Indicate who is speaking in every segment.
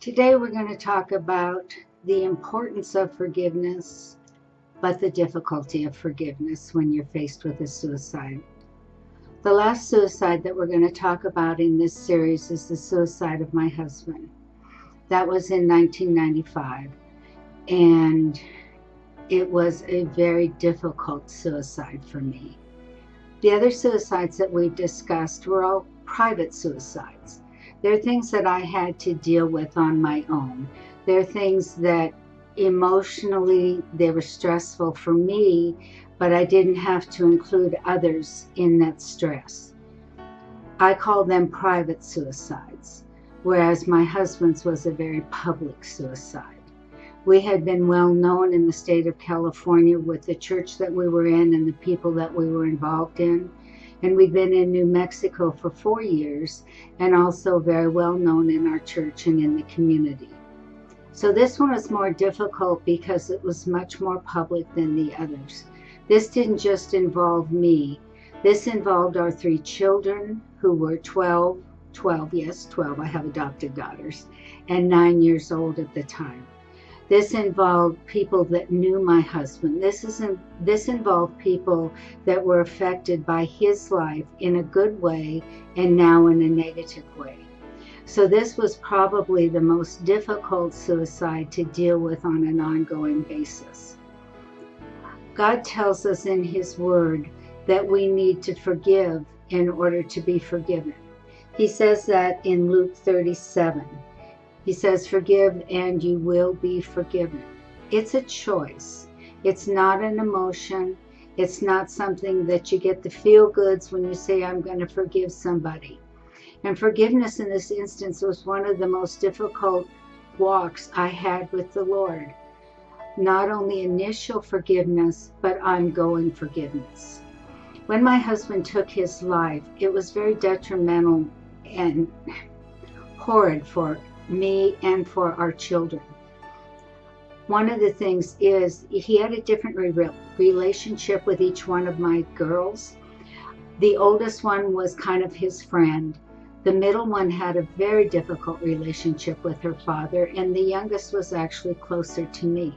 Speaker 1: Today we're going to talk about the importance of forgiveness, but the difficulty of forgiveness when you're faced with a suicide. The last suicide that we're going to talk about in this series is the suicide of my husband. That was in 1995, and it was a very difficult suicide for me. The other suicides that we discussed were all private suicides. They're things that I had to deal with on my own. They're things that emotionally they were stressful for me, but I didn't have to include others in that stress. I call them private suicides, whereas my husband's was a very public suicide. We had been well known in the state of California with the church that we were in and the people that we were involved in. And we'd been in New Mexico for 4 years and also very well known in our church and in the community. So this one was more difficult because it was much more public than the others. This didn't just involve me. This involved our 3 children who were 12, I have adopted daughters, and 9 years old at the time. This involved people that knew my husband. This involved people that were affected by his life in a good way and now in a negative way. So this was probably the most difficult suicide to deal with on an ongoing basis. God tells us in His Word that we need to forgive in order to be forgiven. He says that in Luke 37. He says, forgive and you will be forgiven. It's a choice. It's not an emotion. It's not something that you get the feel goods when you say, I'm going to forgive somebody. And forgiveness in this instance was one of the most difficult walks I had with the Lord. Not only initial forgiveness, but ongoing forgiveness. When my husband took his life, it was very detrimental and horrid for me and for our children. One of the things is he had a different relationship with each one of my girls. The oldest one was kind of his friend. The middle one had a very difficult relationship with her father, and the youngest was actually closer to me.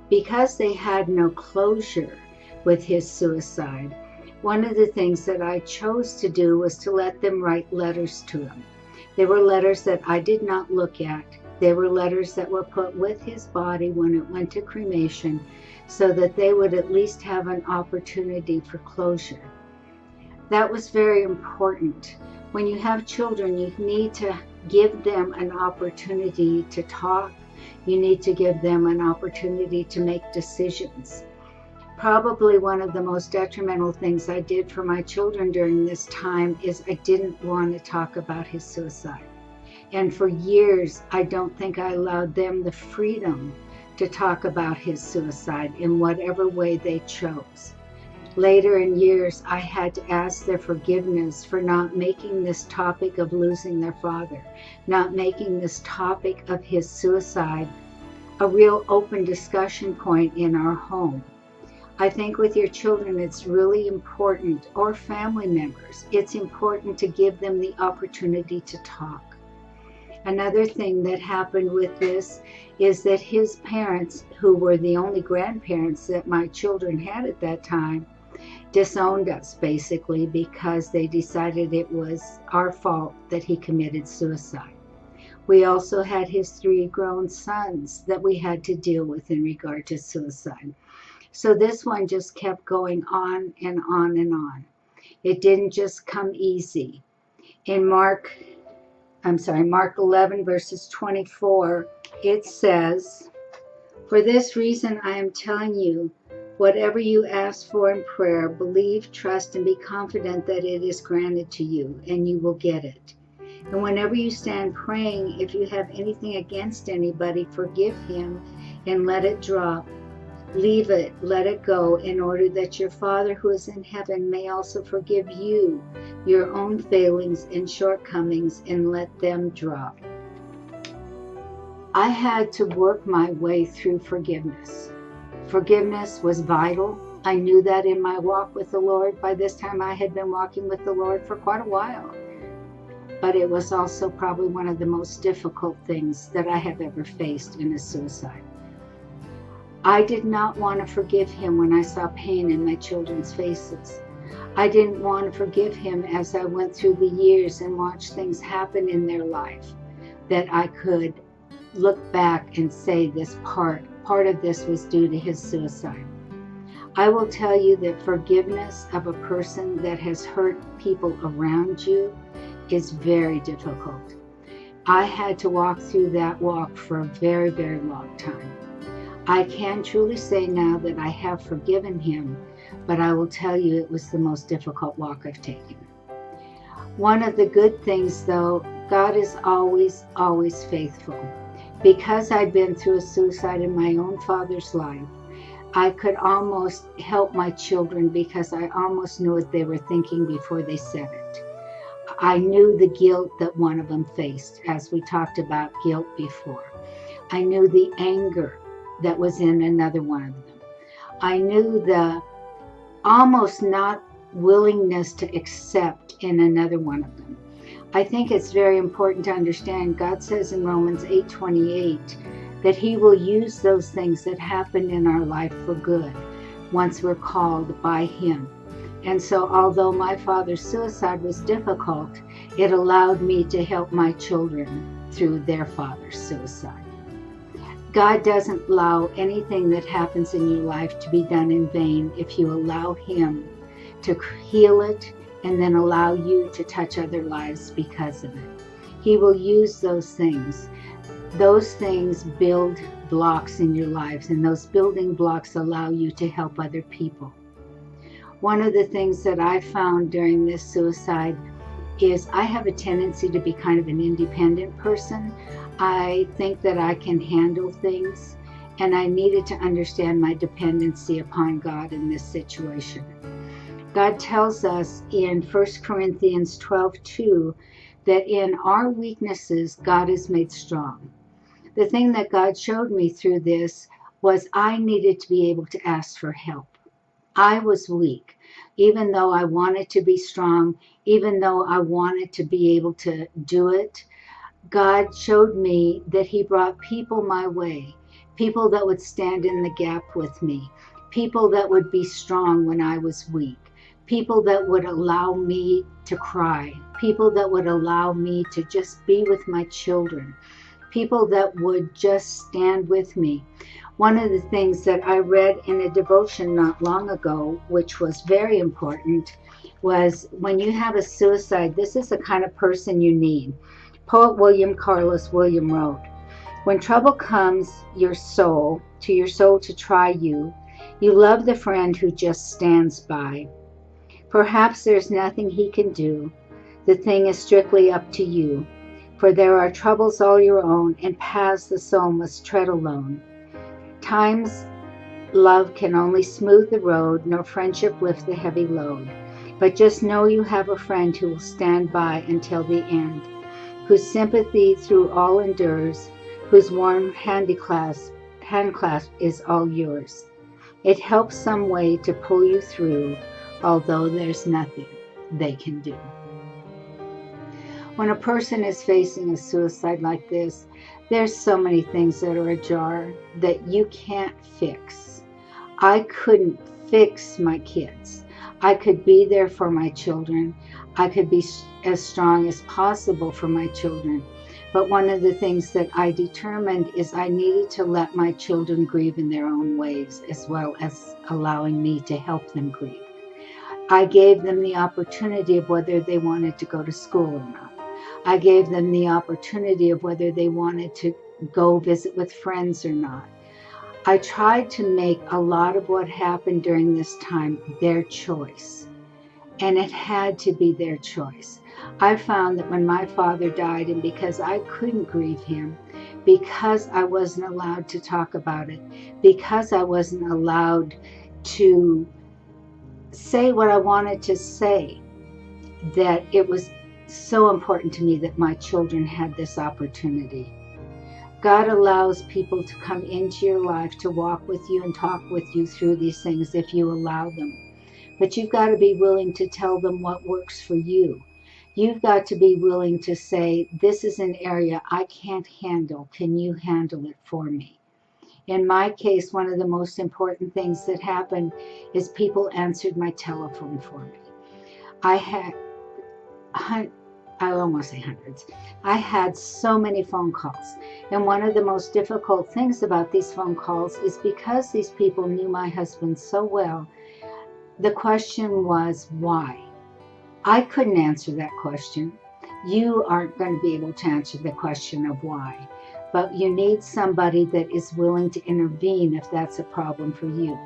Speaker 1: Because they had no closure with his suicide, one of the things that I chose to do was to let them write letters to him. They were letters that I did not look at. They were letters that were put with his body when it went to cremation so that they would at least have an opportunity for closure. That was very important. When you have children, you need to give them an opportunity to talk. You need to give them an opportunity to make decisions. Probably one of the most detrimental things I did for my children during this time is I didn't want to talk about his suicide. And for years, I don't think I allowed them the freedom to talk about his suicide in whatever way they chose. Later in years, I had to ask their forgiveness for not making this topic of losing their father, not making this topic of his suicide a real open discussion point in our home. I think with your children, it's really important, or family members, it's important to give them the opportunity to talk. Another thing that happened with this is that his parents, who were the only grandparents that my children had at that time, disowned us basically because they decided it was our fault that he committed suicide. We also had his 3 grown sons that we had to deal with in regard to suicide. So this one just kept going on and on and on. It didn't just come easy. In Mark 11 verses 24, it says, for this reason I am telling you, whatever you ask for in prayer, believe, trust, and be confident that it is granted to you, and you will get it. And whenever you stand praying, if you have anything against anybody, forgive him and let it drop. Leave it, let it go, in order that your Father who is in heaven may also forgive you your own failings and shortcomings and let them drop. I had to work my way through forgiveness. Forgiveness was vital. I knew that in my walk with the Lord. By this time I had been walking with the Lord for quite a while. but it was also probably one of the most difficult things that I have ever faced in a suicide. I did not want to forgive him when I saw pain in my children's faces. I didn't want to forgive him as I went through the years and watched things happen in their life, that I could look back and say this part of this was due to his suicide. I will tell you that forgiveness of a person that has hurt people around you is very difficult. I had to walk through that walk for a very, very long time. I can truly say now that I have forgiven him, but I will tell you it was the most difficult walk I've taken. One of the good things, though, God is always, always faithful. Because I'd been through a suicide in my own father's life, I could almost help my children because I almost knew what they were thinking before they said it. I knew the guilt that one of them faced, as we talked about guilt before. I knew the anger that was in another one of them. I knew the almost not willingness to accept in another one of them. I think it's very important to understand God says in Romans 8:28 that he will use those things that happen in our life for good once we're called by him. And so although my father's suicide was difficult, it allowed me to help my children through their father's suicide. God doesn't allow anything that happens in your life to be done in vain if you allow him to heal it and then allow you to touch other lives because of it. He will use those things. Those things build blocks in your lives, and those building blocks allow you to help other people. One of the things that I found during this suicide is I have a tendency to be kind of an independent person. I think that I can handle things, and I needed to understand my dependency upon God in this situation. God tells us in 1 Corinthians 12:2 that in our weaknesses, God is made strong. The thing that God showed me through this was I needed to be able to ask for help. I was weak. Even though I wanted to be strong, even though I wanted to be able to do it, God showed me that he brought people my way, people that would stand in the gap with me, people that would be strong when I was weak, people that would allow me to cry, people that would allow me to just be with my children, people that would just stand with me. One of the things that I read in a devotion not long ago, which was very important, was when you have a suicide, this is the kind of person you need. Poet William Carlos Williams wrote, "When trouble comes your soul to try you, you love the friend who just stands by. Perhaps there's nothing he can do. The thing is strictly up to you. For there are troubles all your own, and paths the soul must tread alone. Times love can only smooth the road, nor friendship lift the heavy load. But just know you have a friend who will stand by until the end, whose sympathy through all endures, whose warm handclasp is all yours. It helps some way to pull you through, although there's nothing they can do." When a person is facing a suicide like this, there's so many things that are ajar that you can't fix. I couldn't fix my kids. I could be there for my children. I could be as strong as possible for my children. But one of the things that I determined is I needed to let my children grieve in their own ways, as well as allowing me to help them grieve. I gave them the opportunity of whether they wanted to go to school or not. I gave them the opportunity of whether they wanted to go visit with friends or not. I tried to make a lot of what happened during this time their choice, and it had to be their choice. I found that when my father died, and because I couldn't grieve him, because I wasn't allowed to talk about it, because I wasn't allowed to say what I wanted to say, that it was so important to me that my children had this opportunity. God allows people to come into your life to walk with you and talk with you through these things if you allow them. But you've got to be willing to tell them what works for you. You've got to be willing to say, this is an area I can't handle. Can you handle it for me? In my case, one of the most important things that happened is people answered my telephone for me. I had, I almost say hundreds. I had so many phone calls. And one of the most difficult things about these phone calls is because these people knew my husband so well, the question was, why? I couldn't answer that question. You aren't going to be able to answer the question of why. But you need somebody that is willing to intervene if that's a problem for you.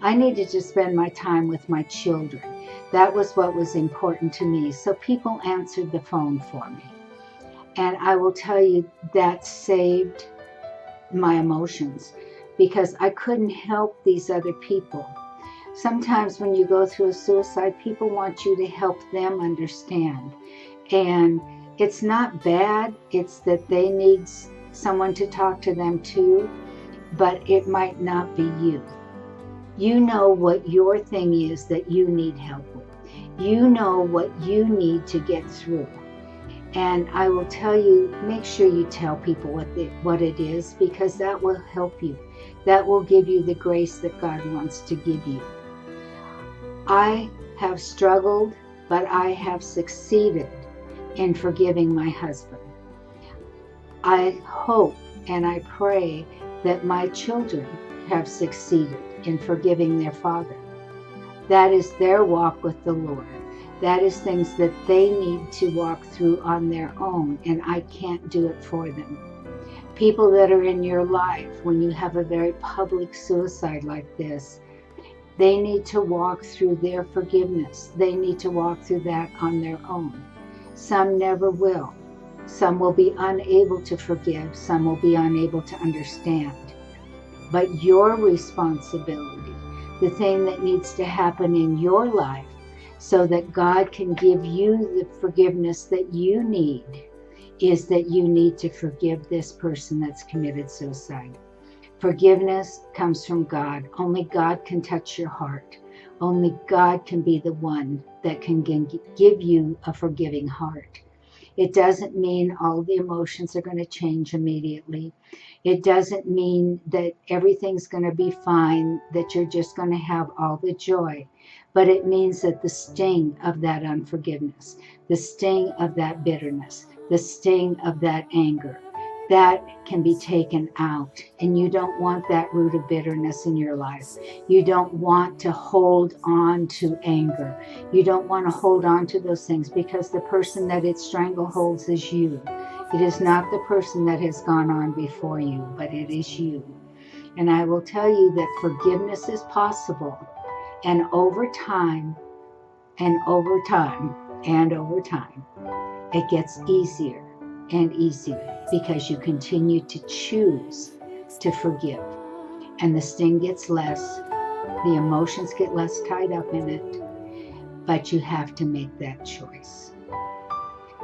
Speaker 1: I needed to spend my time with my children. That was what was important to me. So people answered the phone for me. And I will tell you, that saved my emotions because I couldn't help these other people. Sometimes when you go through a suicide, people want you to help them understand. And it's not bad. It's that they need someone to talk to them too, but it might not be you. You know what your thing is that you need help with. You know what you need to get through. And I will tell you, make sure you tell people what it is, because that will help you. That will give you the grace that God wants to give you. I have struggled, but I have succeeded in forgiving my husband. I hope and I pray that my children have succeeded in forgiving their father. That is their walk with the Lord. That is things that they need to walk through on their own, and I can't do it for them. People that are in your life, when you have a very public suicide like this, they need to walk through their forgiveness. They need to walk through that on their own. Some never will. Some will be unable to forgive. Some will be unable to understand. But your responsibility, the thing that needs to happen in your life so that God can give you the forgiveness that you need, is that you need to forgive this person that's committed suicide. Forgiveness comes from God. Only God can touch your heart. Only God can be the one that can give you a forgiving heart. It doesn't mean all the emotions are going to change immediately. It doesn't mean that everything's going to be fine, that you're just going to have all the joy. But it means that the sting of that unforgiveness, the sting of that bitterness, the sting of that anger, that can be taken out. And you don't want that root of bitterness in your life. You don't want to hold on to anger. You don't want to hold on to those things, because the person that it strangleholds is you. It is not the person that has gone on before you, but it is you. And I will tell you that forgiveness is possible. And over time, it gets easier and easier, because you continue to choose to forgive. And the sting gets less, the emotions get less tied up in it, but you have to make that choice.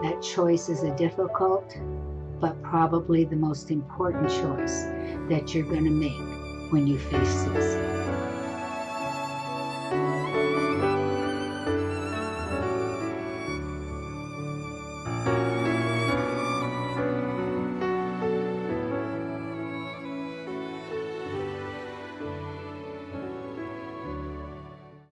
Speaker 1: That choice is a difficult, but probably the most important choice that you're going to make when you face suicide.